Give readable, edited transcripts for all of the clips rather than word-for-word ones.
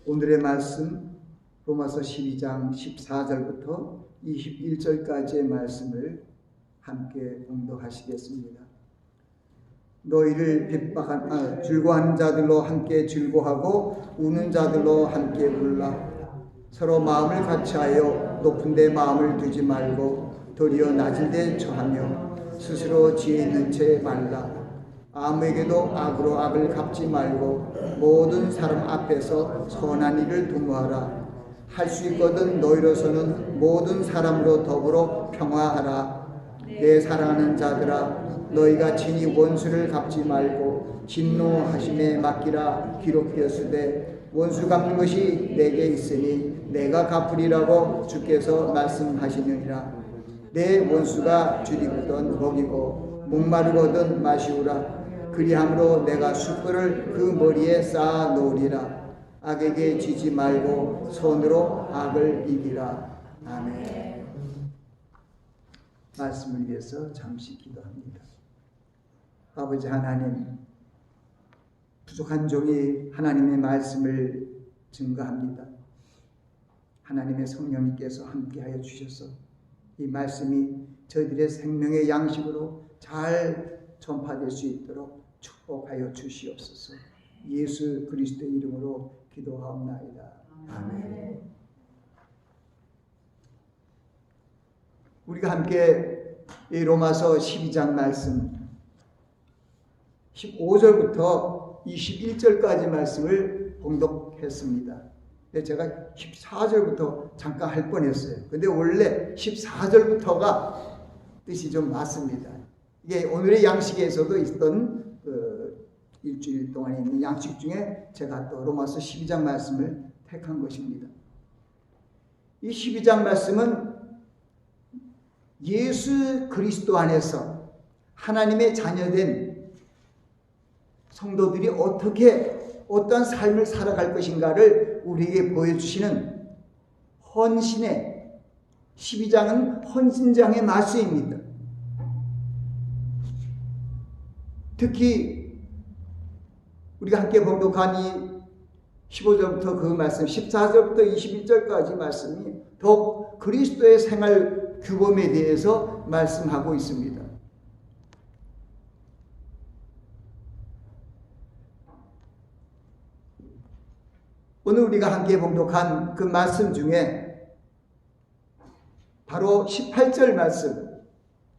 오늘의 말씀 로마서 12장 14절부터 21절까지의 말씀을 함께 봉독하시겠습니다. 너희를 즐거워하는 자들로 함께 즐거워하고 우는 자들로 함께 울라. 서로 마음을 같이하여 높은 데 마음을 두지 말고 도리어 낮은 데 처하며 스스로 지혜 있는 채 말라. 아무에게도 악으로 악을 갚지 말고 모든 사람 앞에서 선한 일을 도모하라. 할 수 있거든 너희로서는 모든 사람으로 더불어 평화하라. 내 사랑하는 자들아, 너희가 친히 원수를 갚지 말고 진노하심에 맡기라. 기록되었으되 원수 갚는 것이 내게 있으니 내가 갚으리라고 주께서 말씀하시느니라. 내 원수가 줄이거든 먹이고 목마르거든 마시우라. 그리함으로 내가 숯불을 그 머리에 쌓아 놓으리라. 악에게 지지 말고 손으로 악을 이기라. 아멘. 말씀을 위해서 잠시 기도합니다. 아버지 하나님, 부족한 종이 하나님의 말씀을 증거합니다. 하나님의 성령님께서 함께하여 주셔서 이 말씀이 저희들의 생명의 양식으로 잘 전파될 수 있도록 축복하여 주시옵소서. 예수 그리스도의 이름으로 기도하옵나이다. 아멘. 우리가 함께 이 로마서 12장 말씀 15절부터 21절까지 말씀을 봉독했습니다. 제가 14절부터 잠깐 할 뻔했어요. 근데 원래 14절부터가 뜻이 좀 맞습니다. 이게 오늘의 양식에서도 있던 일주일 동안에 있는 양식 중에 제가 또 로마서 12장 말씀을 택한 것입니다. 이 12장 말씀은 예수 그리스도 안에서 하나님의 자녀된 성도들이 어떤 삶을 살아갈 것인가를 우리에게 보여주시는 헌신의 12장은 헌신장의 말씀입니다. 특히 우리가 함께 봉독한 이 15절부터 그 말씀, 14절부터 21절까지 말씀이 더욱 그리스도의 생활 규범에 대해서 말씀하고 있습니다. 오늘 우리가 함께 봉독한 그 말씀 중에 바로 18절 말씀,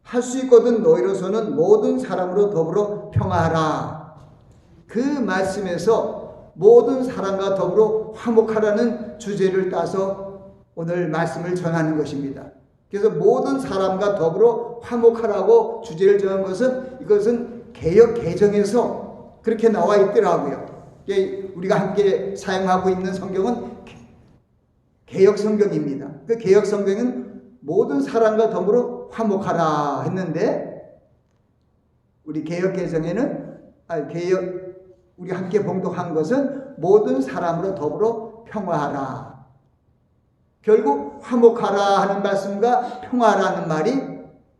할 수 있거든 너희로서는 모든 사람으로 더불어 평화하라. 그 말씀에서 모든 사람과 더불어 화목하라는 주제를 따서 오늘 말씀을 전하는 것입니다. 그래서 모든 사람과 더불어 화목하라고 주제를 정한 것은 이것은 개역 개정에서 그렇게 나와 있더라고요. 우리가 함께 사용하고 있는 성경은 개역 성경입니다. 그 개역 성경은 모든 사람과 더불어 화목하라 했는데 우리 개역 개정에는 우리 함께 봉독한 것은 모든 사람으로 더불어 평화하라. 결국 화목하라 하는 말씀과 평화라는 말이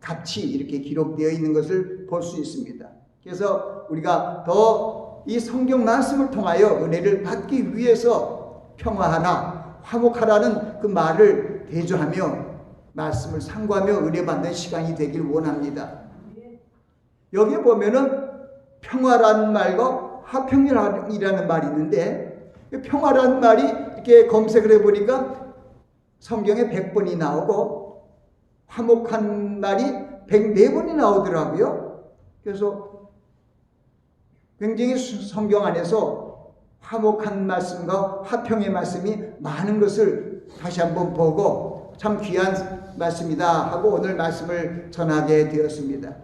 같이 이렇게 기록되어 있는 것을 볼 수 있습니다. 그래서 우리가 더 이 성경 말씀을 통하여 은혜를 받기 위해서 평화하라, 화목하라는 그 말을 대조하며 말씀을 상고하며 은혜 받는 시간이 되길 원합니다. 여기 보면은 평화라는 말과 화평이라는 말이 있는데 평화라는 말이 이렇게 검색을 해보니까 성경에 100번이 나오고 화목한 말이 104번이 나오더라고요. 그래서 굉장히 성경 안에서 화목한 말씀과 화평의 말씀이 많은 것을 다시 한번 보고 참 귀한 말씀이다 하고 오늘 말씀을 전하게 되었습니다.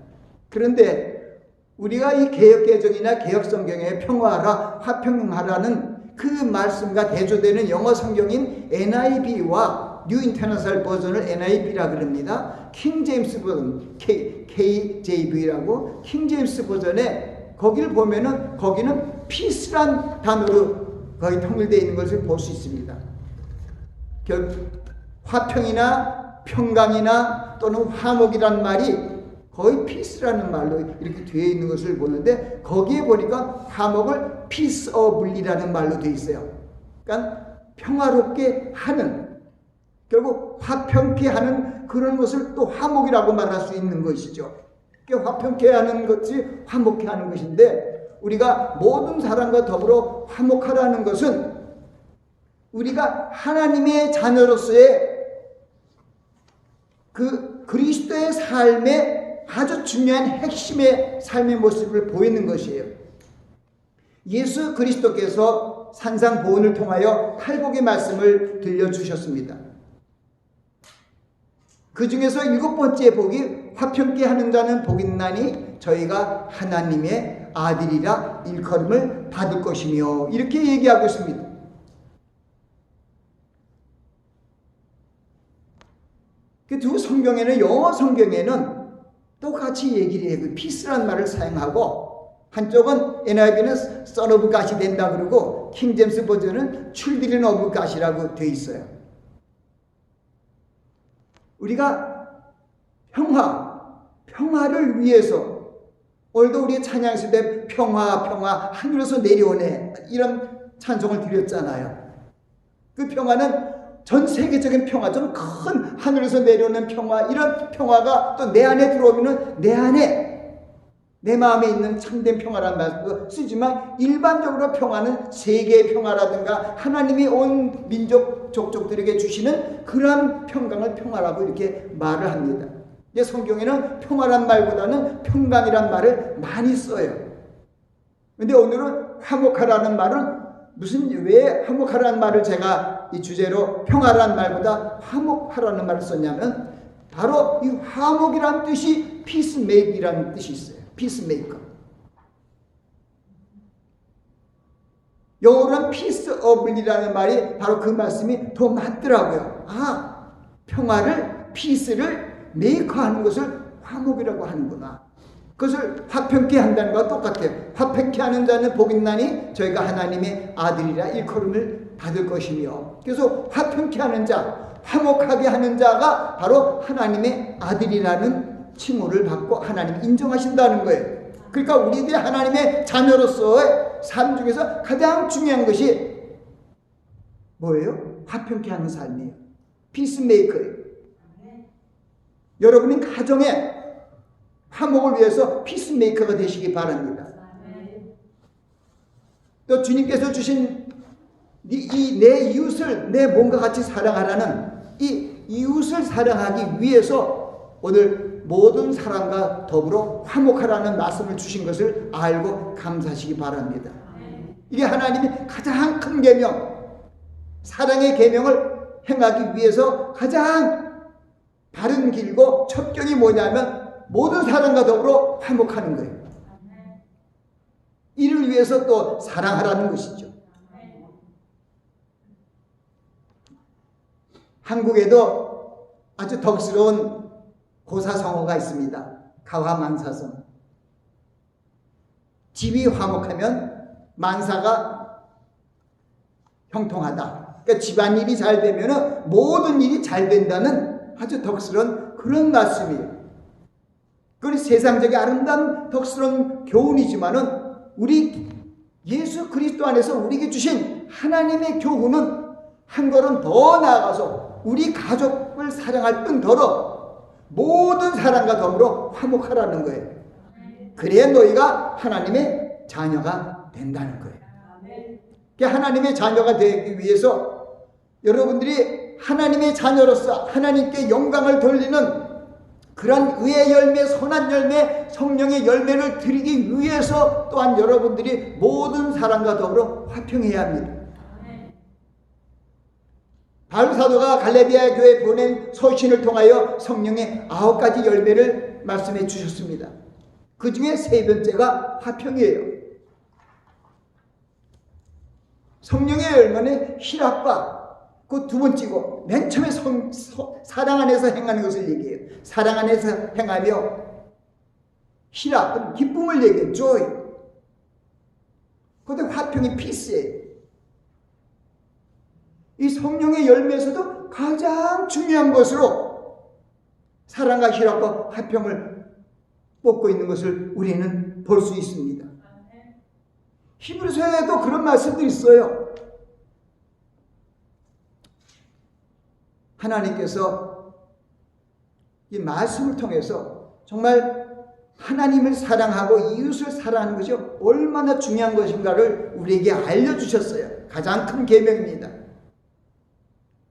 그런데 우리가 이 개역개정이나 개역성경에 평화하라, 화평하라는 그 말씀과 대조되는 영어 성경인 NIV와 뉴 인터내셔널 버전을 NIV라 그럽니다. 킹 제임스 버전, KJV라고 킹 제임스 버전에 거기를 보면은 거기는 peace란 단어로 거의 통일되어 있는 것을 볼 수 있습니다. 화평이나 평강이나 또는 화목이란 말이 거의 peace라는 말로 이렇게 되어 있는 것을 보는데 거기에 보니까 화목을 peaceably라는 말로 되어 있어요. 그러니까 평화롭게 하는, 결국 화평케 하는 그런 것을 또 화목이라고 말할 수 있는 것이죠. 화평케 하는 것이 화목케 하는 것인데, 우리가 모든 사람과 더불어 화목하라는 것은 우리가 하나님의 자녀로서의 그 그리스도의 삶의 아주 중요한 핵심의 삶의 모습을 보이는 것이에요. 예수 그리스도께서 산상보훈을 통하여 팔복의 말씀을 들려주셨습니다. 그 중에서 7번째 복이 화평케 하는 자는 복이 있나니 저희가 하나님의 아들이라 일컬음을 받을 것이며, 이렇게 얘기하고 있습니다. 그 두 성경에는, 영어 성경에는 똑같이 얘기를 해요. 피스라는 말을 사용하고, 한쪽은 NIV는 Son of God이 된다 그러고 킹제임스 버전은 Children of God이라고 되어 있어요. 우리가 평화를 위해서, 오늘도 우리의 찬양했을 때 평화 하늘에서 내려오네, 이런 찬송을 드렸잖아요. 그 평화는 전 세계적인 평화, 좀 큰 하늘에서 내려오는 평화, 이런 평화가 또 내 안에 들어오면 내 안에, 내 마음에 있는 참된 평화라는 말도 쓰지만, 일반적으로 평화는 세계의 평화라든가 하나님이 온 민족, 족족들에게 주시는 그런 평강을 평화라고 이렇게 말을 합니다. 이제 성경에는 평화란 말보다는 평강이란 말을 많이 써요. 근데 오늘은 화목하라는 말은 왜 화목하라는 말을 제가 이 주제로 평화라는 말보다 화목하라는 말을 썼냐면, 바로 이 화목이라는 뜻이 peacemake이라는 뜻이 있어요. peacemaker. 영어로는 peace of이라는 말이 바로 그 말씀이 더 맞더라고요. 평화를, peace를 메이커하는 것을 화목이라고 하는구나. 그것을 화평케 한다는 것과 똑같아요. 화평케 하는 자는 복이 있나니 저희가 하나님의 아들이라 일컬음을 받을 것이며, 그래서 화평케 하는 자, 화목하게 하는 자가 바로 하나님의 아들이라는 칭호를 받고 하나님이 인정하신다는 거예요. 그러니까 우리들이 하나님의 자녀로서의 삶 중에서 가장 중요한 것이 뭐예요? 화평케 하는 삶이에요. 피스메이커예요. 여러분이 가정에 화목을 위해서 피스메이커가 되시기 바랍니다. 또 주님께서 주신 이 내 이웃을 내 몸과 같이 사랑하라는 이 이웃을 사랑하기 위해서 오늘 모든 사람과 더불어 화목하라는 말씀을 주신 것을 알고 감사하시기 바랍니다. 이게 하나님이 가장 큰 계명, 사랑의 계명을 행하기 위해서 가장 바른 길고 첩경이 뭐냐면 모든 사람과 더불어 화목하는 거예요. 이를 위해서 또 사랑하라는 것이죠. 한국에도 아주 덕스러운 고사성어가 있습니다. 가화만사성. 집이 화목하면 만사가 형통하다. 그러니까 집안일이 잘 되면 모든 일이 잘 된다는 아주 덕스러운 그런 말씀이에요. 그건 세상적인 아름다운 덕스러운 교훈이지만은 우리 예수 그리스도 안에서 우리에게 주신 하나님의 교훈은 한 걸음 더 나아가서 우리 가족을 사랑할 뿐더러 모든 사람과 더불어 화목하라는 거예요. 그래야 너희가 하나님의 자녀가 된다는 거예요. 그러니까 하나님의 자녀가 되기 위해서 여러분들이 하나님의 자녀로서 하나님께 영광을 돌리는 그런 의의 열매, 선한 열매, 성령의 열매를 드리기 위해서 또한 여러분들이 모든 사람과 더불어 화평해야 합니다. 바울 사도가 갈라디아 교회에 보낸 서신을 통하여 성령의 9가지 열매를 말씀해 주셨습니다. 그 중에 3번째가 화평이에요. 성령의 열매는 희락과 그 2번째고, 맨 처음에 사랑 안에서 행하는 것을 얘기해요. 사랑 안에서 행하며 희락은 기쁨을 얘기해요. joy. 그런데 화평이 peace예요. 이 성령의 열매에서도 가장 중요한 것으로 사랑과 희락과 화평을 뽑고 있는 것을 우리는 볼 수 있습니다. 히브리서에도 그런 말씀들이 있어요. 하나님께서 이 말씀을 통해서 정말 하나님을 사랑하고 이웃을 사랑하는 것이 얼마나 중요한 것인가를 우리에게 알려주셨어요. 가장 큰 계명입니다.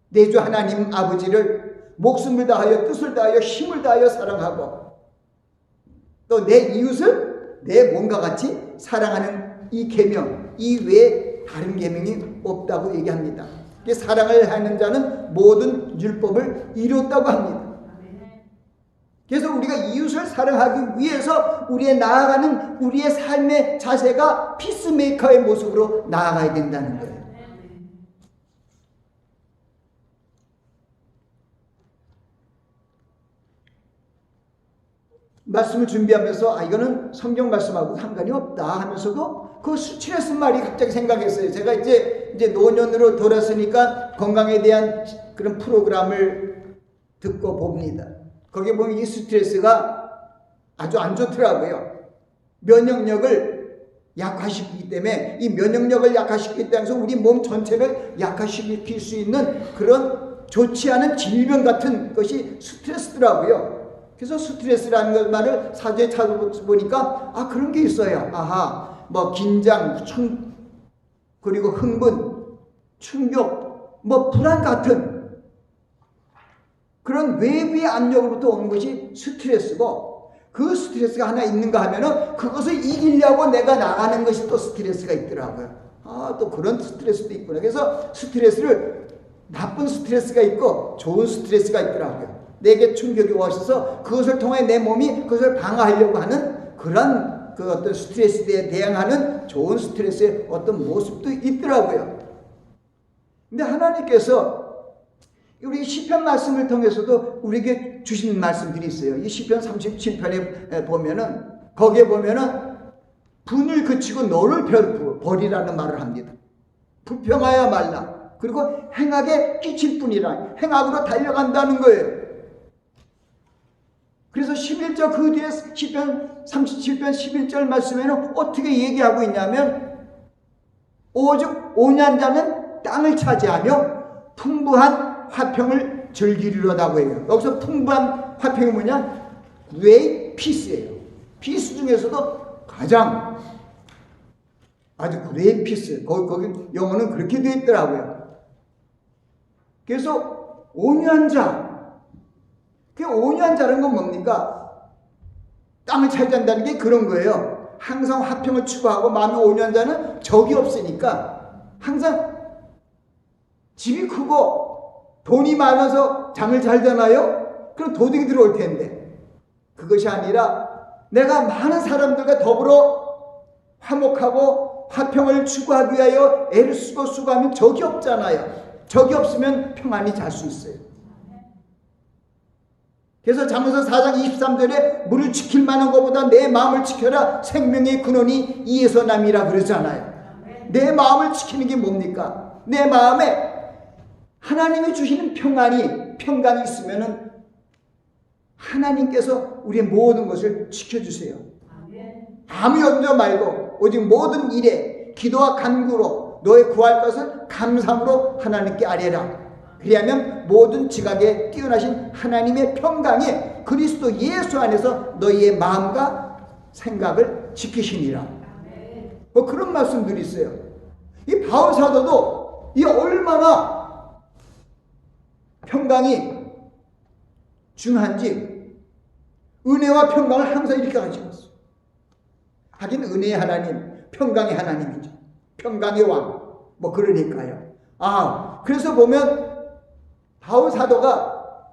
내 주 하나님 아버지를 목숨을 다하여 뜻을 다하여 힘을 다하여 사랑하고 또 내 이웃을 내 몸과 같이 사랑하는 이 계명, 이 외에 다른 계명이 없다고 얘기합니다. 사랑을 하는 자는 모든 율법을 이뤘다고 합니다. 그래서 우리가 이웃을 사랑하기 위해서 우리의 나아가는 우리의 삶의 자세가 피스메이커의 모습으로 나아가야 된다는 거예요. 말씀을 준비하면서 이거는 성경 말씀하고 상관이 없다 하면서도 그 스트레스 말이 갑자기 생각했어요. 제가 이제 노년으로 돌았으니까 건강에 대한 그런 프로그램을 듣고 봅니다. 거기에 보면 이 스트레스가 아주 안 좋더라고요. 면역력을 약화시키기 때문에 이 면역력을 약화시키기 때문에 우리 몸 전체를 약화시킬 수 있는 그런 좋지 않은 질병 같은 것이 스트레스더라고요. 그래서 스트레스라는 말을 사전에 찾아보니까 그런 게 있어요. 뭐 긴장, 그리고 흥분, 충격, 뭐 불안 같은 그런 외부의 압력으로부터 오는 것이 스트레스고, 그 스트레스가 하나 있는가 하면은 그것을 이기려고 내가 나가는 것이 또 스트레스가 있더라고요. 또 그런 스트레스도 있구나. 그래서 스트레스를 나쁜 스트레스가 있고 좋은 스트레스가 있더라고요. 내게 충격이 와서 그것을 통해 내 몸이 그것을 방어하려고 하는 그런 그 어떤 스트레스에 대응하는 좋은 스트레스의 어떤 모습도 있더라고요. 근데 하나님께서 우리 시편 말씀을 통해서도 우리에게 주신 말씀들이 있어요. 이 시편 37편에 보면은 거기에 보면은 분을 그치고 너를 버리라는 말을 합니다. 불평하여 말라. 그리고 행악에 끼칠 뿐이라. 행악으로 달려간다는 거예요. 그래서 11절 그 뒤에 시편 37편 11절 말씀에는 어떻게 얘기하고 있냐면 오직 온유한 자는 땅을 차지하며 풍부한 화평을 즐기리로다고 해요. 여기서 풍부한 화평이 뭐냐? great peace예요. peace 중에서도 가장 아주 great peace. 거기 영어는 그렇게 되어 있더라고요. 그래서 온유한 자. 그 온유한 자라는 건 뭡니까? 땅을 차지한다는 게 그런 거예요. 항상 화평을 추구하고 마음이 온유한 자는 적이 없으니까 항상 집이 크고 돈이 많아서 장을 잘 되나요? 그럼 도둑이 들어올 텐데 그것이 아니라 내가 많은 사람들과 더불어 화목하고 화평을 추구하기 위하여 애를 쓰고 수고하면 적이 없잖아요. 적이 없으면 평안히 잘 수 있어요. 그래서 잠언서 4장 23절에 물을 지킬 만한 것보다 내 마음을 지켜라. 생명의 근원이 이에서 남이라 그러잖아요. 내 마음을 지키는 게 뭡니까? 내 마음에 하나님이 주시는 평강이 있으면은 하나님께서 우리의 모든 것을 지켜주세요. 아무 염려 말고 오직 모든 일에 기도와 간구로 너의 구할 것을 감사함으로 하나님께 아뢰라. 그리하면 모든 지각에 뛰어나신 하나님의 평강이 그리스도 예수 안에서 너희의 마음과 생각을 지키시니라. 뭐 그런 말씀들이 있어요. 이 바울 사도도 이 얼마나 평강이 중요한지 은혜와 평강을 항상 이렇게 가지고 하긴 은혜의 하나님, 평강의 하나님이죠. 평강의 왕. 뭐 그러니까요. 그래서 보면 바울 사도가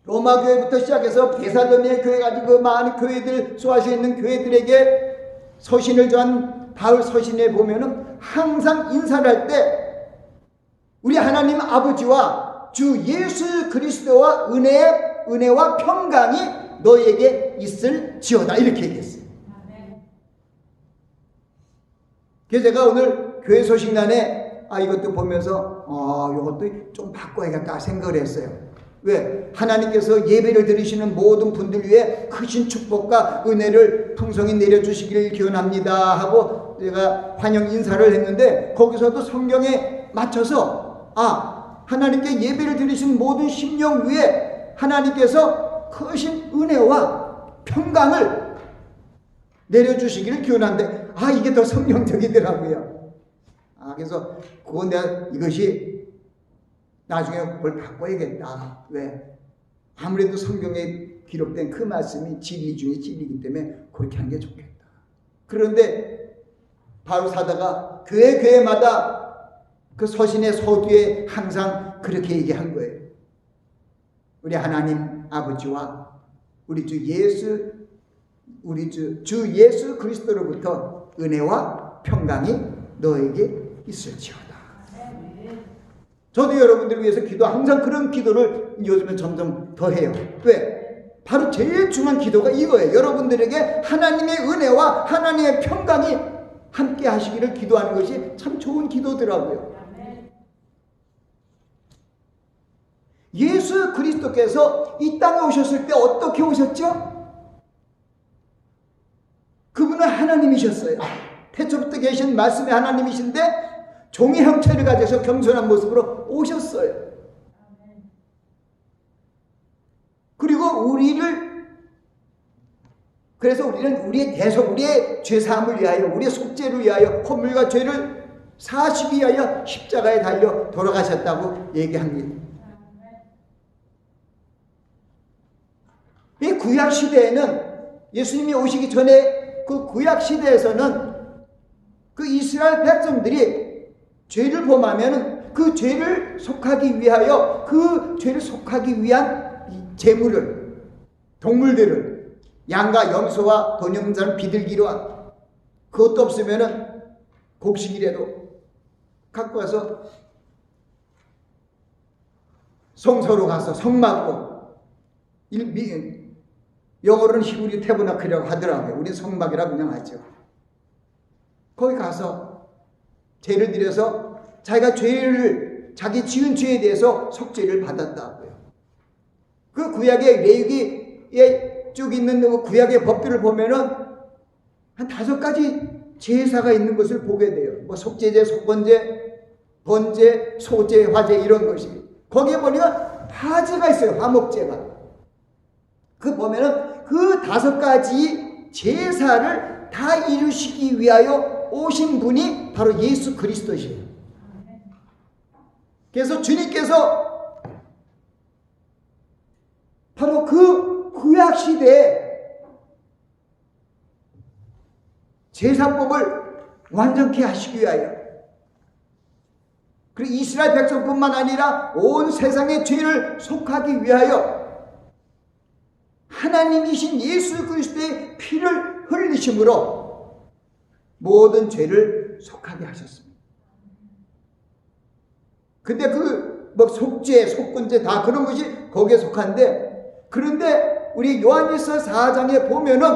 로마 교회부터 시작해서 데살로니가 교회 가지고 많은 교회들 소화시켜 있는 교회들에게 서신을 전한 바울 서신에 보면은 항상 인사를 할 때 우리 하나님 아버지와 주 예수 그리스도와 은혜와 평강이 너에게 있을지어다 이렇게 얘기했어요. 그래서 제가 오늘 교회 소식란에 이것도 보면서 이것도 좀 바꿔야겠다 생각을 했어요. 왜? 하나님께서 예배를 드리시는 모든 분들 위해 크신 축복과 은혜를 풍성히 내려주시기를 기원합니다 하고 제가 환영 인사를 했는데 거기서도 성경에 맞춰서 하나님께 예배를 드리신 모든 심령 위에 하나님께서 크신 은혜와 평강을 내려주시기를 기원하는데, 이게 더 성경적이더라고요. 그래서 그건 내가 이것이 나중에 그걸 바꿔야겠다. 왜? 아무래도 성경에 기록된 그 말씀이 진리 중에 진리이기 때문에 그렇게 하는 게 좋겠다. 그런데 바울 사도가 교회마다 그 서신의 서두에 항상 그렇게 얘기한 거예요. 우리 하나님 아버지와 우리 주 예수 그리스도로부터 은혜와 평강이 너에게 있을지어다. 저도 여러분들을 위해서 항상 그런 기도를 요즘에 점점 더 해요. 왜? 바로 제일 중요한 기도가 이거예요. 여러분들에게 하나님의 은혜와 하나님의 평강이 함께 하시기를 기도하는 것이 참 좋은 기도더라고요. 예수 그리스도께서 이 땅에 오셨을 때 어떻게 오셨죠? 그분은 하나님이셨어요. 태초부터 계신 말씀의 하나님이신데 종의 형체를 가져서 겸손한 모습으로 오셨어요. 그리고 그래서 우리는 우리의 우리의 죄사함을 위하여, 우리의 속죄를 위하여, 허물과 죄를 사하시기 위하여 십자가에 달려 돌아가셨다고 얘기합니다. 이 구약 시대에는, 예수님이 오시기 전에 그 구약 시대에서는 그 이스라엘 백성들이 죄를 범하면 그 죄를 속하기 위하여, 그 죄를 속하기 위한 제물을, 동물들을, 양과 염소와 돈염자는 비둘기와, 그것도 없으면 곡식이라도 갖고 와서 성소로 가서 성막으로, 영어로는 히브리 태브나클이라고 하더라고요. 우리 성막이라고 그냥 하죠. 거기 가서 죄를 드려서 자기 지은 죄에 대해서 속죄를 받았다고요. 그 구약의 레위기에 쭉 있는 그 구약의 법들을 보면은 한 5가지 제사가 있는 것을 보게 돼요. 뭐 속죄제, 속건제, 번제, 소제, 화제 이런 것이. 거기에 보니까 화제가 있어요. 화목제가. 그 보면은 그 5가지 제사를 다 이루시기 위하여 오신 분이 바로 예수 그리스도시에요. 그래서 주님께서 바로 그 구약 시대에 제사법을 완전케 하시기 위하여, 그리고 이스라엘 백성뿐만 아니라 온 세상의 죄를 속하기 위하여 하나님이신 예수 그리스도의 피를 흘리심으로 모든 죄를 속하게 하셨습니다. 근데 속죄, 속건제 다 그런 것이 거기에 속한데, 그런데 우리 요한일서 4장에 보면은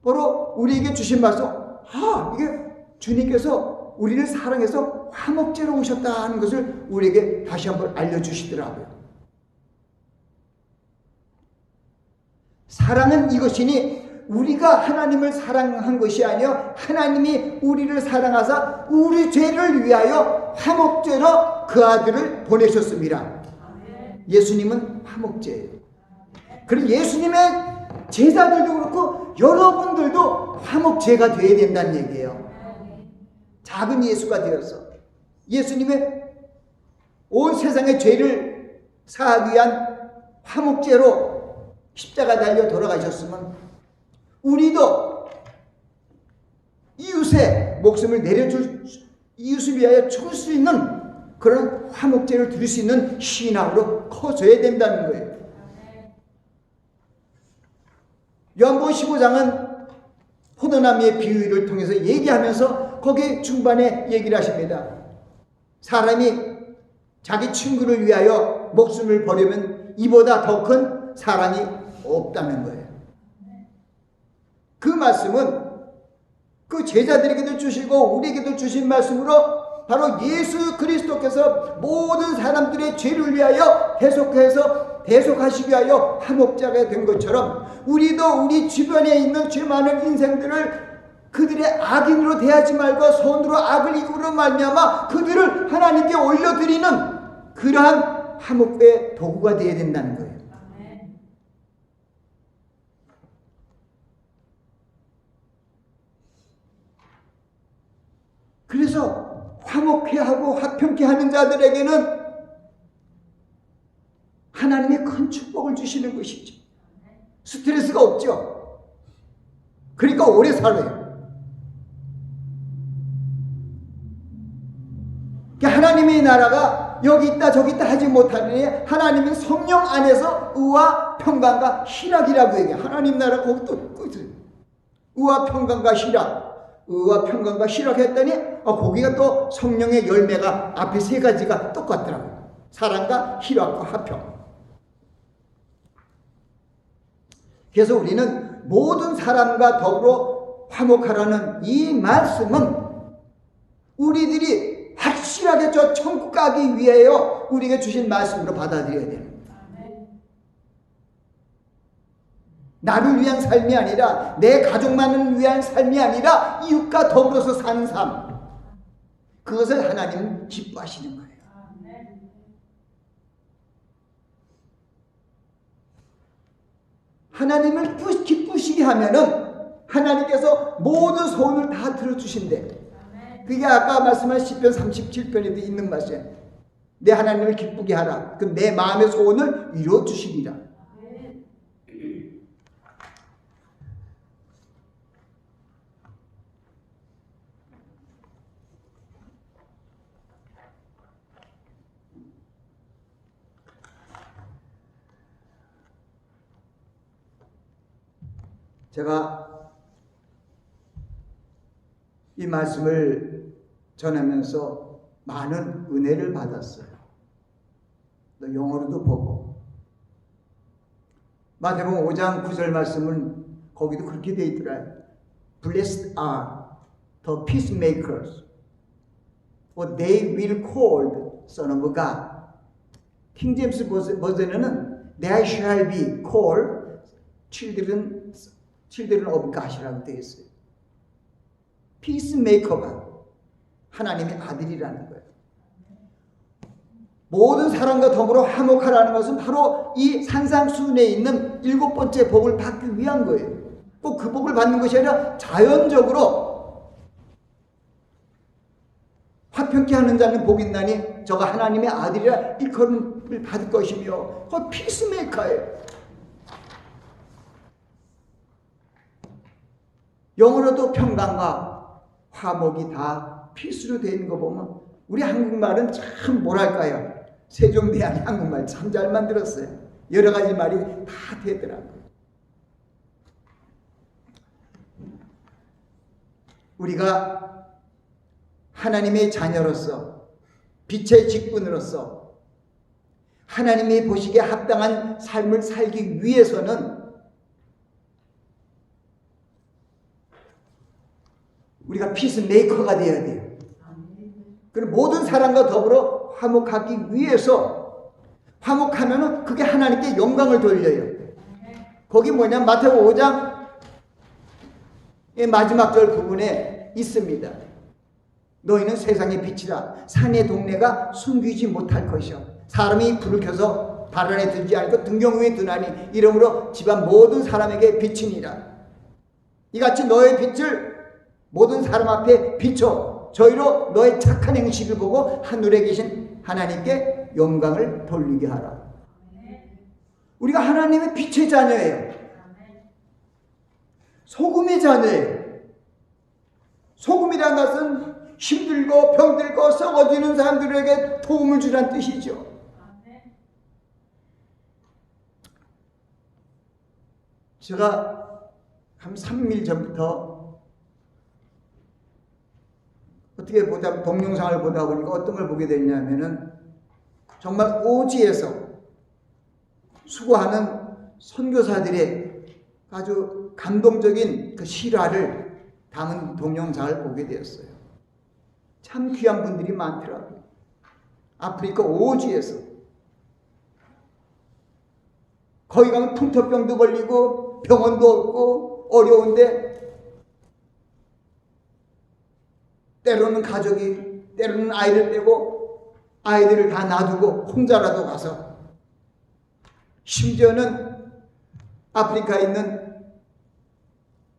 바로 우리에게 주신 말씀, 이게 주님께서 우리를 사랑해서 화목제로 오셨다 하는 것을 우리에게 다시 한번 알려주시더라고요. 사랑은 이것이니, 우리가 하나님을 사랑한 것이 아니요 하나님이 우리를 사랑하사 우리 죄를 위하여 화목제로 그 아들을 보내셨습니다. 예수님은 화목제예요. 그리고 예수님의 제자들도 그렇고 여러분들도 화목제가 되어야 된다는 얘기예요. 작은 예수가 되어서 예수님의 온 세상의 죄를 사하기 위한 화목제로 십자가 달려 돌아가셨으면 우리도 이웃의 목숨을 이웃을 위하여 죽을 수 있는 그런 화목제를 드릴 수 있는 신앙으로 커져야 된다는 거예요. 요한복음 15장은 포도나무의 비유를 통해서 얘기하면서 거기 중반에 얘기를 하십니다. 사람이 자기 친구를 위하여 목숨을 버리면 이보다 더 큰 사랑이 없다는 거예요. 그 말씀은 그 제자들에게도 주시고 우리에게도 주신 말씀으로 바로 예수 그리스도께서 모든 사람들의 죄를 위하여 대속하시기 위하여 화목자가 된 것처럼, 우리도 우리 주변에 있는 죄 많은 인생들을 그들의 악인으로 대하지 말고 손으로 악을 이루로 말미암아 그들을 하나님께 올려드리는 그러한 화목의 도구가 되어야 된다는 거예요. 그래서 화목해 하고 화평케 하는 자들에게는 하나님의 큰 축복을 주시는 것이죠. 스트레스가 없죠. 그러니까 오래 살아요. 하나님의 나라가 여기 있다 저기 있다 하지 못하니 하나님은 성령 안에서 의와 평강과 희락이라고 얘기해요. 하나님 나라 거기 또 있어요. 의와 평강과 희락, 의와 평강과 희락 했더니 거기가 또 성령의 열매가 앞에 세 가지가 똑같더라고요. 사랑과 희락과 화평. 그래서 우리는 모든 사람과 더불어 화목하라는 이 말씀은 우리들이 확실하게 저 천국 가기 위하여 우리에게 주신 말씀으로 받아들여야 됩니다. 나를 위한 삶이 아니라 내 가족만을 위한 삶이 아니라 이웃과 더불어서 사는 삶, 그것을 하나님은 기뻐하시는 거예요. 하나님을 기쁘시게 하면은 하나님께서 모든 소원을 다 들어주신대. 그게 아까 말씀한 시편 37편에도 있는 말이에요. 내 하나님을 기쁘게 하라. 그럼 내 마음의 소원을 이루어 주시리라. 제가 이 말씀을 전하면서 많은 은혜를 받았어요. 또 영어로도 보고. 마태복음 5장 9절 말씀은 거기도 그렇게 되어 있더라고요. Blessed are the peacemakers, for they will be called son of God. 킹 제임스 버전에는 they shall be called children of God이라고 되어 있어요. 피스메이커가 하나님의 아들이라는 거예요. 모든 사람과 더불어 화목하라는 것은 바로 이 산상수훈에 있는 7번째 복을 받기 위한 거예요. 꼭 그 복을 받는 것이 아니라 자연적으로 화평케 하는 자는 복이 있나니 저가 하나님의 아들이라 일컬음을 받을 것이며 그건 피스메이커예요. 영어로도 평강과 화목이 다 필수로 되어 있는 거 보면 우리 한국말은 참 뭐랄까요. 세종대왕이 한국말 참 잘 만들었어요. 여러 가지 말이 다 되더라고요. 우리가 하나님의 자녀로서 빛의 직분으로서 하나님이 보시기에 합당한 삶을 살기 위해서는 우리가 피스메이커가 되어야 돼요. 그리고 모든 사람과 더불어 화목하기 위해서 화목하면은 그게 하나님께 영광을 돌려요. 거기 뭐냐? 마태복음 5장의 마지막 절 부분에 있습니다. 너희는 세상의 빛이라. 산의 동네가 숨기지 못할 것이요. 사람이 불을 켜서 발 안에 들지 않고 등경 위에 드나니 이러므로 집안 모든 사람에게 비치니라. 이같이 너의 빛을 모든 사람 앞에 비춰 저희로 너의 착한 행실을 보고 하늘에 계신 하나님께 영광을 돌리게 하라. 우리가 하나님의 빛의 자녀예요. 소금의 자녀예요. 소금이란 것은 힘들고 병들고 썩어지는 사람들에게 도움을 주란 뜻이죠. 제가 한 3일 전부터 어떻게 보다 동영상을 보다 보니까 어떤 걸 보게 됐냐면은 정말 오지에서 수고하는 선교사들의 아주 감동적인 그 실화를 담은 동영상을 보게 되었어요. 참 귀한 분들이 많더라고요. 아프리카 오지에서 거기 가면 풍토병도 걸리고 병원도 없고 어려운데 때로는 가족이, 때로는 아이를 빼고 아이들을 다 놔두고 혼자라도 가서, 심지어는 아프리카에 있는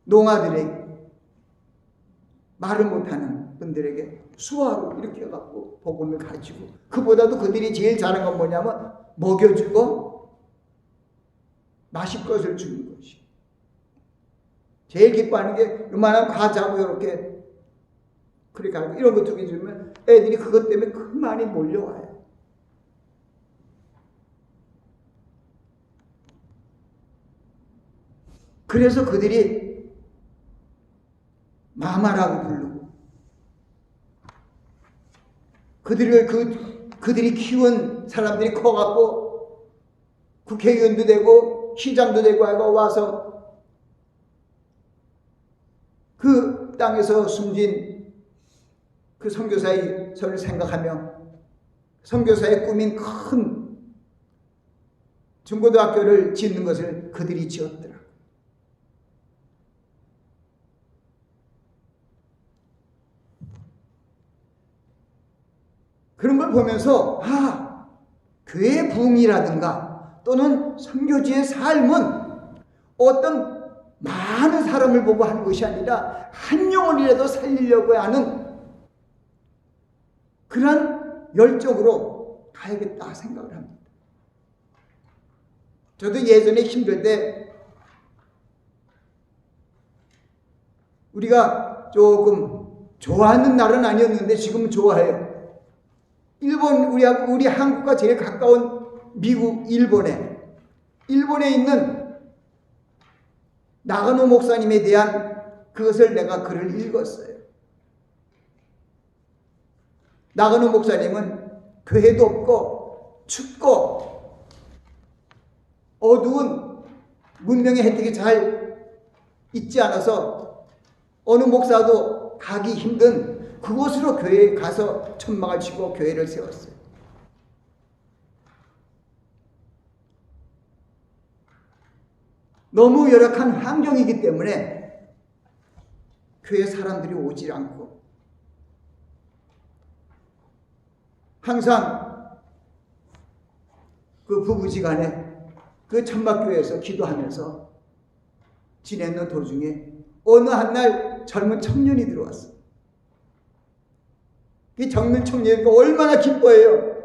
농아들에게, 말을 못하는 분들에게 수화로 이렇게 해갖고 복음을 가지고, 그보다도 그들이 제일 잘한 건 뭐냐면 먹여주고 마실 것을 주는 것이. 제일 기뻐하는 게 요만한 과자고 이렇게 그렇게 하고 이런 거 두 개 주면 애들이 그것 때문에 그만이 몰려와요. 그래서 그들이 마마라고 부르고, 그들이 키운 사람들이 커갖고 국회의원도 되고 시장도 되고 하고 와서 그 땅에서 숨진 그 선교사의 저를 생각하며 선교사의 꿈인 큰 중고등학교를 짓는 것을 그들이 지었더라. 그런 걸 보면서 교회의 부흥이라든가 또는 선교지의 삶은 어떤 많은 사람을 보고 하는 것이 아니라 한 영혼이라도 살리려고 하는 그런 열정으로 가야겠다 생각을 합니다. 저도 예전에 힘들 때 우리가 조금 좋아하는 날은 아니었는데 지금은 좋아해요. 우리 한국과 제일 가까운 미국, 일본에 있는 나가노 목사님에 대한 그것을 내가 글을 읽었어요. 나가노 목사님은 교회도 없고 춥고 어두운 문명의 혜택이 잘 있지 않아서 어느 목사도 가기 힘든 그곳으로 교회에 가서 천막을 치고 교회를 세웠어요. 너무 열악한 환경이기 때문에 교회 사람들이 오질 않고 항상 그 부부지간에 그 천막교회에서 기도하면서 지내는 도중에 어느 한 날 젊은 청년이 들어왔어요. 이 젊은 청년이 얼마나 기뻐해요.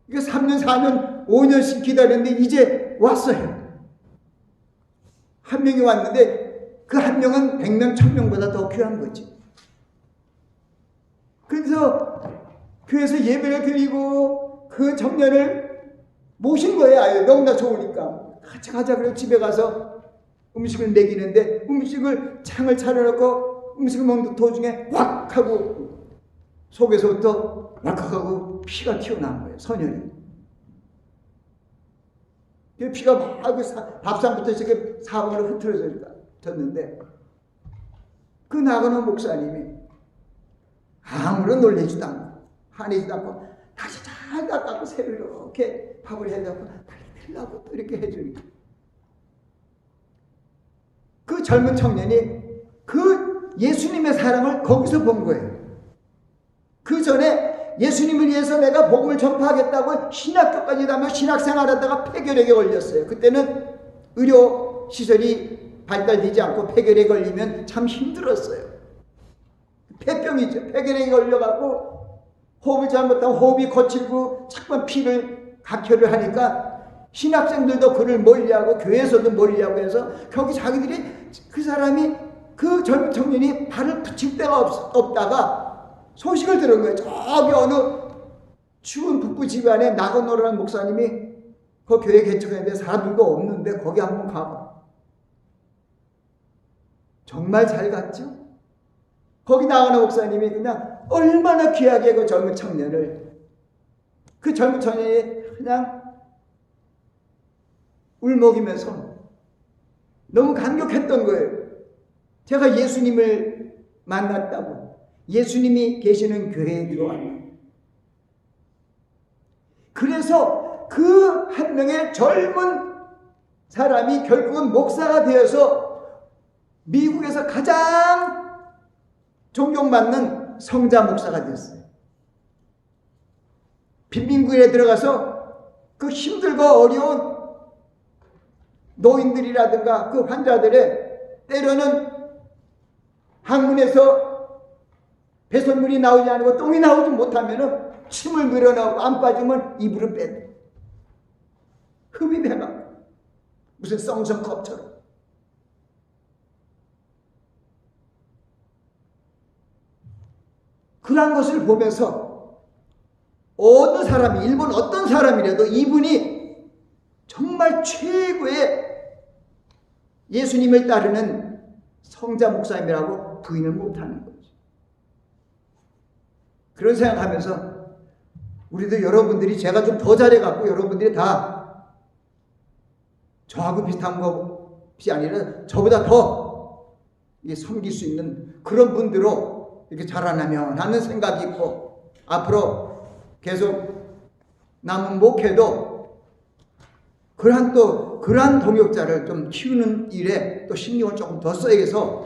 이게 3년, 4년, 5년씩 기다렸는데 이제 왔어요. 한 명이 왔는데 그 한 명은 100명, 1000명보다 더 귀한 거지. 그래서 교회에서 예배를 드리고 그 청년을 모신 거예요. 아유, 너무나 좋으니까. 같이 가자. 그래서 집에 가서 음식을 먹이는데 음식을 창을 차려놓고 음식을 먹는 도중에 확 하고 속에서부터 왈칵하고 피가 튀어나온 거예요. 선혈이. 그 피가 막 밥상부터 이렇게 사방으로 흐트러졌는데 그 나가노 목사님이 아무런 놀래지도 않고 화내지도 않고 다시 잘 닦고 새로 이렇게 밥을 해놓고 달라고 이렇게 해주니까 그 젊은 청년이 그 예수님의 사랑을 거기서 본 거예요. 그 전에 예수님을 위해서 내가 복음을 전파하겠다고 신학교까지 다며 신학생활하다가 폐결핵에 걸렸어요. 그때는 의료시설이 발달되지 않고 폐결핵에 걸리면 참 힘들었어요. 폐병이죠. 폐결핵에 걸려갖고 호흡을 잘못하면 호흡이 거칠고 자꾸만 피를 각혈을 하니까 신학생들도 그를 멀리하고 교회에서도 멀리하고 해서 결국 자기들이 그 사람이 그 젊은 청년이 발을 붙일 데가 없다가 소식을 들은 거예요. 저기 어느 추운 북부 집안에 나가노라는 목사님이 그 교회 개척했는데 사람들도 없는데 거기 한번 가봐. 정말 잘 갔죠? 거기 나가노 목사님이 그냥 얼마나 귀하게 그 젊은 청년이 그냥 울먹이면서 너무 감격했던 거예요. 제가 예수님을 만났다고. 예수님이 계시는 교회에 들어왔다. 그래서 그 한 명의 젊은 사람이 결국은 목사가 되어서 미국에서 가장 존경받는 성자 목사가 됐어요. 빈민구에 들어가서 그 힘들고 어려운 노인들이라든가 그 환자들의 때로는 항문에서 배설물이 나오지 않고 똥이 나오지 못하면 침을 밀어넣고 안 빠지면 입으로 빼. 흡입해가 무슨 썽성컵처럼. 그런 것을 보면서 어느 사람이, 일본 어떤 사람이라도 이분이 정말 최고의 예수님을 따르는 성자 목사님이라고 부인을 못하는 거죠. 그런 생각하면서 우리도 여러분들이, 제가 좀 더 잘해갖고 여러분들이 다 저하고 비슷한 것이 아니라 저보다 더 섬길 수 있는 그런 분들로 이렇게 자라나면 하는 생각이 있고, 앞으로 계속 남은 목회도 그러한 동역자를 좀 키우는 일에 또 신경을 조금 더 써야해서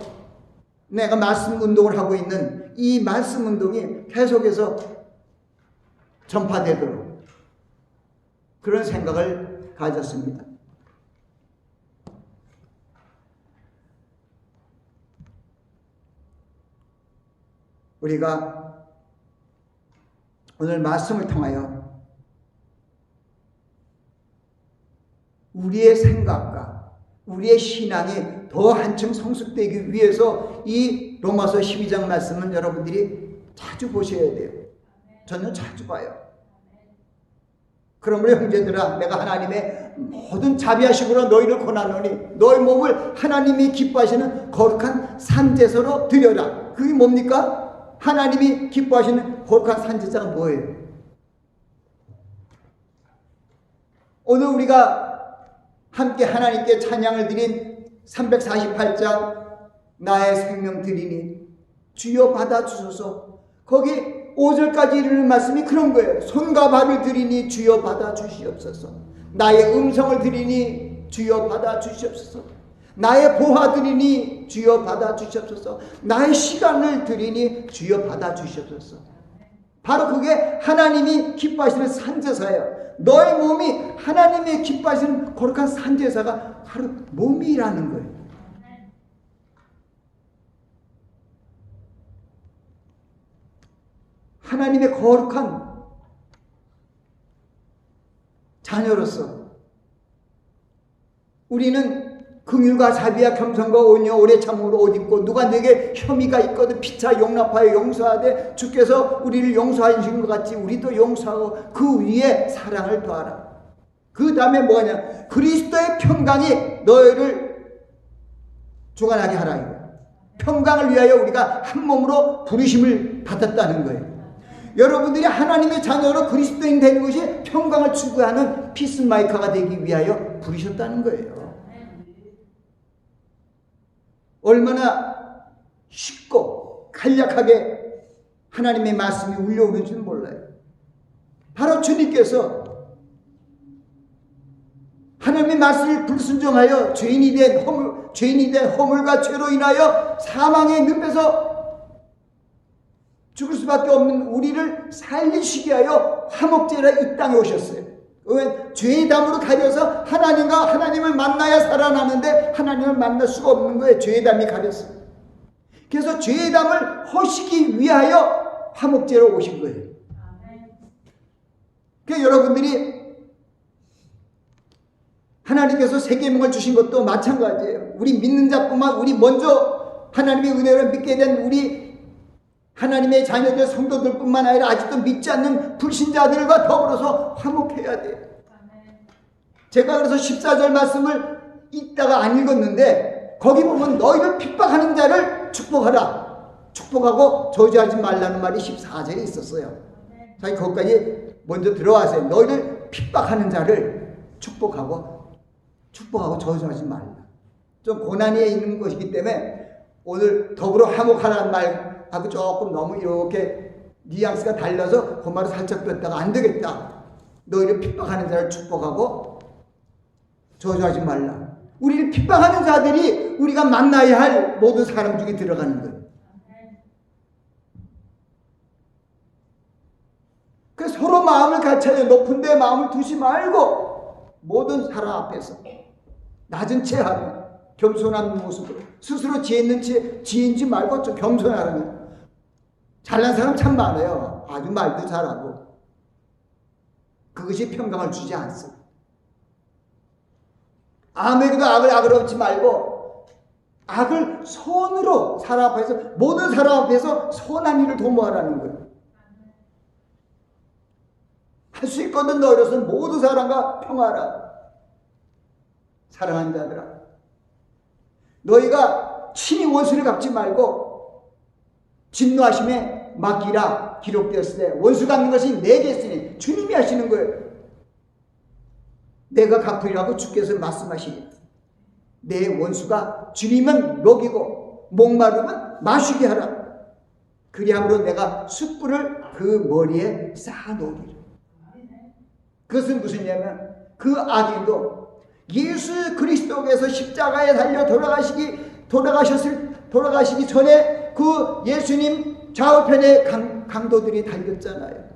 내가 말씀 운동을 하고 있는 이 말씀 운동이 계속해서 전파되도록 그런 생각을 가졌습니다. 우리가 오늘 말씀을 통하여 우리의 생각과 우리의 신앙이 더 한층 성숙되기 위해서 이 로마서 12장 말씀은 여러분들이 자주 보셔야 돼요. 저는 자주 봐요. 그러므로 형제들아, 내가 하나님의 모든 자비하심으로 너희를 권하노니 너희 몸을 하나님이 기뻐하시는 거룩한 산제사로 드려라. 그게 뭡니까? 하나님이 기뻐하시는 거룩한 산제사가 뭐예요? 오늘 우리가 함께 하나님께 찬양을 드린 348장 나의 생명 드리니 주여 받아주소서, 거기 5절까지 이르는 말씀이 그런 거예요. 손과 발을 드리니 주여 받아주시옵소서, 나의 음성을 드리니 주여 받아주시옵소서, 나의 보화 드리니 주여 받아주시옵소서, 나의 시간을 드리니 주여 받아주시옵소서. 바로 그게 하나님이 기뻐하시는 산제사예요. 너의 몸이 하나님의 기뻐하시는 거룩한 산제사가 바로 몸이라는 거예요. 하나님의 거룩한 자녀로서 우리는 긍휼과 자비와 겸손과 온유 오래 참음으로 옷 입고, 누가 내게 혐의가 있거든 피차 용납하여 용서하되 주께서 우리를 용서하신 것 같이 우리도 용서하고 그 위에 사랑을 더하라. 그 다음에 뭐냐? 그리스도의 평강이 너희를 주관하게 하라. 이거. 평강을 위하여 우리가 한 몸으로 부르심을 받았다는 거예요. 여러분들이 하나님의 자녀로 그리스도인 되는 것이 평강을 추구하는 피스마이커가 되기 위하여 부르셨다는 거예요. 얼마나 쉽고 간략하게 하나님의 말씀이 울려오는지는 몰라요. 바로 주님께서 하나님의 말씀을 불순종하여 죄인이 된 허물과 죄로 인하여 사망의 늪에서 죽을 수밖에 없는 우리를 살리시게 하여 화목제로 이 땅에 오셨어요. 왜? 죄의 담으로 가려서 하나님을 만나야 살아나는데 하나님을 만날 수가 없는 거예요. 죄의 담이 가렸어요. 그래서 죄의 담을 허시기 위하여 화목제로 오신 거예요. 그러니까 여러분들이 하나님께서 새 계명을 주신 것도 마찬가지예요. 우리 믿는 자뿐만, 우리 먼저 하나님의 은혜를 믿게 된 우리 하나님의 자녀들 성도들뿐만 아니라 아직도 믿지 않는 불신자들과 더불어서 화목해야 돼요. 제가 그래서 14절 말씀을 읽다가 안 읽었는데 거기 보면 너희를 핍박하는 자를 축복하라. 축복하고 저주하지 말라는 말이 14절에 있었어요. 자, 거기까지 먼저 들어와세요. 너희를 핍박하는 자를 축복하고 저주하지 말라. 좀 고난에 있는 것이기 때문에 오늘 더불어 화목하라는 말하고 조금 너무 이렇게 뉘앙스가 달라서 그 말을 살짝 뺐다가 안 되겠다. 너희를 핍박하는 자를 축복하고 저주하지 말라. 우리를 핍박하는 자들이 우리가 만나야 할 모든 사람 중에 들어가는 거예요. 그래서 서로 마음을 같이하여 높은 데 마음을 두지 말고 모든 사람 앞에서 낮은 채 하며 겸손한 모습으로 스스로 지혜 있는 채 지혜인지 말고 좀 겸손하라는. 잘난 사람 참 많아요. 아주 말도 잘하고. 그것이 평강을 주지 않습니다. 아무에게도 악을 얻지 말고 악을 선으로 사람 앞에서 모든 사람 앞에서 선한 일을 도모하라는 거예요. 할 수 있거든 너희로서는 모든 사람과 평화라. 사랑하는 자들아, 너희가 친히 원수를 갚지 말고 진노하심에 맡기라 기록되었을 때 원수 갚는 것이 내게 있으니 주님이 하시는 거예요. 내가 갚으리라고 주께서 말씀하시니 내 원수가 주님은 먹이고 목마르면 마시게 하라. 그리함으로 내가 숯불을 그 머리에 쌓아놓으리라. 그것은 무슨 얘기냐면 그 악인도 예수 그리스도께서 십자가에 달려 돌아가시기 전에 그 예수님 좌우편에 강도들이 달렸잖아요.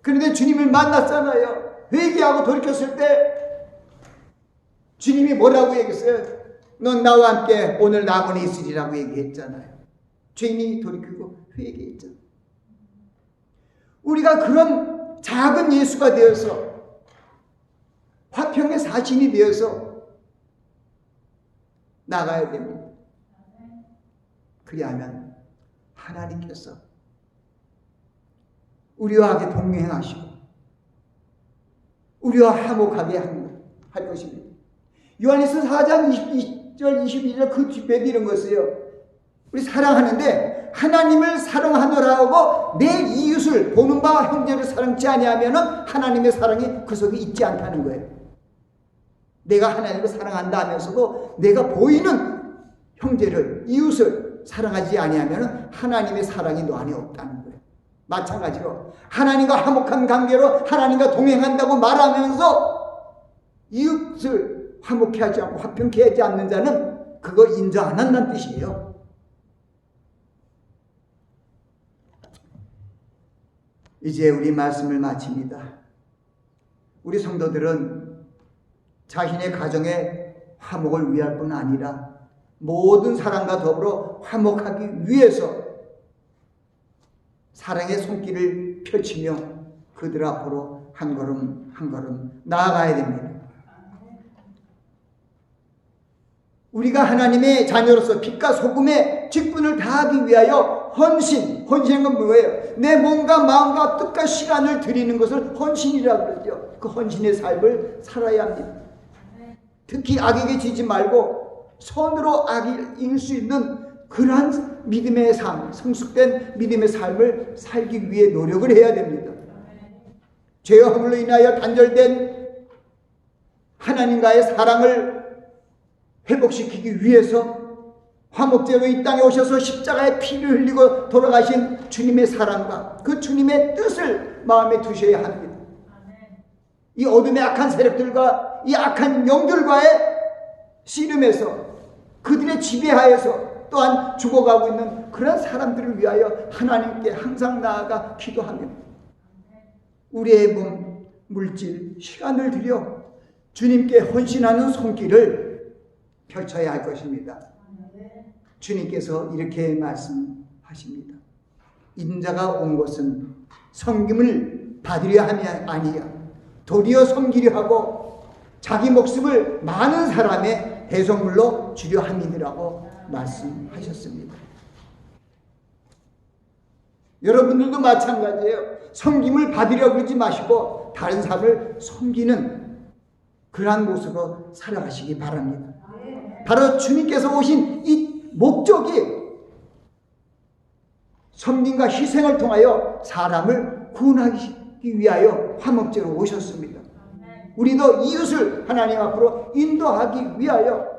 그런데 주님을 만났잖아요. 회개하고 돌이켰을 때 주님이 뭐라고 얘기했어요? 넌 나와 함께 오늘 낙원에 있으리라고 얘기했잖아요. 죄인이 돌이키고 회개했잖아요. 우리가 그런 작은 예수가 되어서 화평의 사신이 되어서 나가야 됩니다. 그리하면 하나님께서 우리와 함께 동행하시고 우리와 화목하게 할 것입니다. 요한일서 4장 20절 22절 그 뒷배에 이런 것이에요. 우리 사랑하는데 하나님을 사랑하노라 하고 내 이웃을 보는 바 형제를 사랑치 아니하면 하나님의 사랑이 그 속에 있지 않다는 거예요. 내가 하나님을 사랑한다 하면서도 내가 보이는 형제를 이웃을 사랑하지 아니하면 하나님의 사랑이 너 안에 없다는 거예요. 마찬가지로 하나님과 화목한 관계로 하나님과 동행한다고 말하면서 이웃을 화목해 하지 않고 화평케 하지 않는 자는 그거 인정 안 한다는 뜻이에요. 이제 우리 말씀을 마칩니다. 우리 성도들은 자신의 가정의 화목을 위할 뿐 아니라 모든 사람과 더불어 화목하기 위해서 사랑의 손길을 펼치며 그들 앞으로 한 걸음 한 걸음 나아가야 됩니다. 우리가 하나님의 자녀로서 빛과 소금의 직분을 다하기 위하여 헌신한 건 뭐예요? 내 몸과 마음과 뜻과 시간을 드리는 것을 헌신이라고 그러죠. 그 헌신의 삶을 살아야 합니다. 특히 악에게 지지 말고 선으로 악을 이길 수 있는 그러한 믿음의 삶, 성숙된 믿음의 삶을 살기 위해 노력을 해야 됩니다. 죄와 허물로 인하여 단절된 하나님과의 사랑을 회복시키기 위해서 화목제로 이 땅에 오셔서 십자가에 피를 흘리고 돌아가신 주님의 사랑과 그 주님의 뜻을 마음에 두셔야 합니다. 이 어둠의 악한 세력들과 이 악한 영들과의 씨름에서 그들의 지배하에서 또한 죽어가고 있는 그런 사람들을 위하여 하나님께 항상 나아가 기도하며 우리의 몸, 물질, 시간을 들여 주님께 헌신하는 손길을 펼쳐야 할 것입니다. 주님께서 이렇게 말씀하십니다. 인자가 온 것은 섬김을 받으려 함이 아니야 도리어 섬기려 하고 자기 목숨을 많은 사람의 대속물로 주려 함이라고 말씀하셨습니다. 여러분들도 마찬가지예요. 섬김을 받으려 그러지 마시고 다른 사람을 섬기는 그러한 모습으로 살아가시기 바랍니다. 바로 주님께서 오신 이 목적이 섬김과 희생을 통하여 사람을 구원하기 위하여 화목제로 오셨습니다. 우리도 이웃을 하나님 앞으로 인도하기 위하여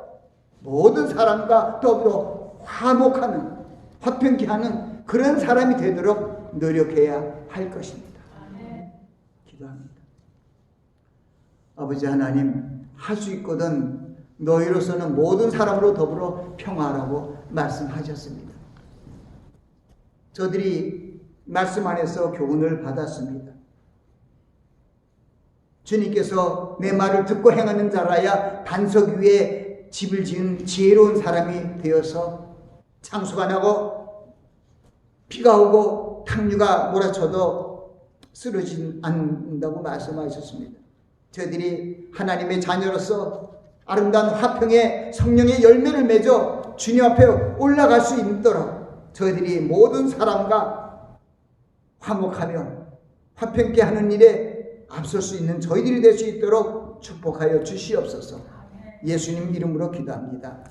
모든 사람과 더불어 화목하는 화평케 하는 그런 사람이 되도록 노력해야 할 것입니다. 기도합니다. 아버지 하나님, 할 수 있거든 너희로서는 모든 사람으로 더불어 평화라고 말씀하셨습니다. 저들이 말씀 안에서 교훈을 받았습니다. 주님께서 내 말을 듣고 행하는 자라야 반석 위에 집을 지은 지혜로운 사람이 되어서 창수가 나고 비가 오고 탕류가 몰아쳐도 쓰러지지 않는다고 말씀하셨습니다. 저희들이 하나님의 자녀로서 아름다운 화평의 성령의 열매를 맺어 주님 앞에 올라갈 수 있도록 저희들이 모든 사람과 화목하며 화평케 하는 일에 앞설 수 있는 저희들이 될 수 있도록 축복하여 주시옵소서. 예수님 이름으로 기도합니다.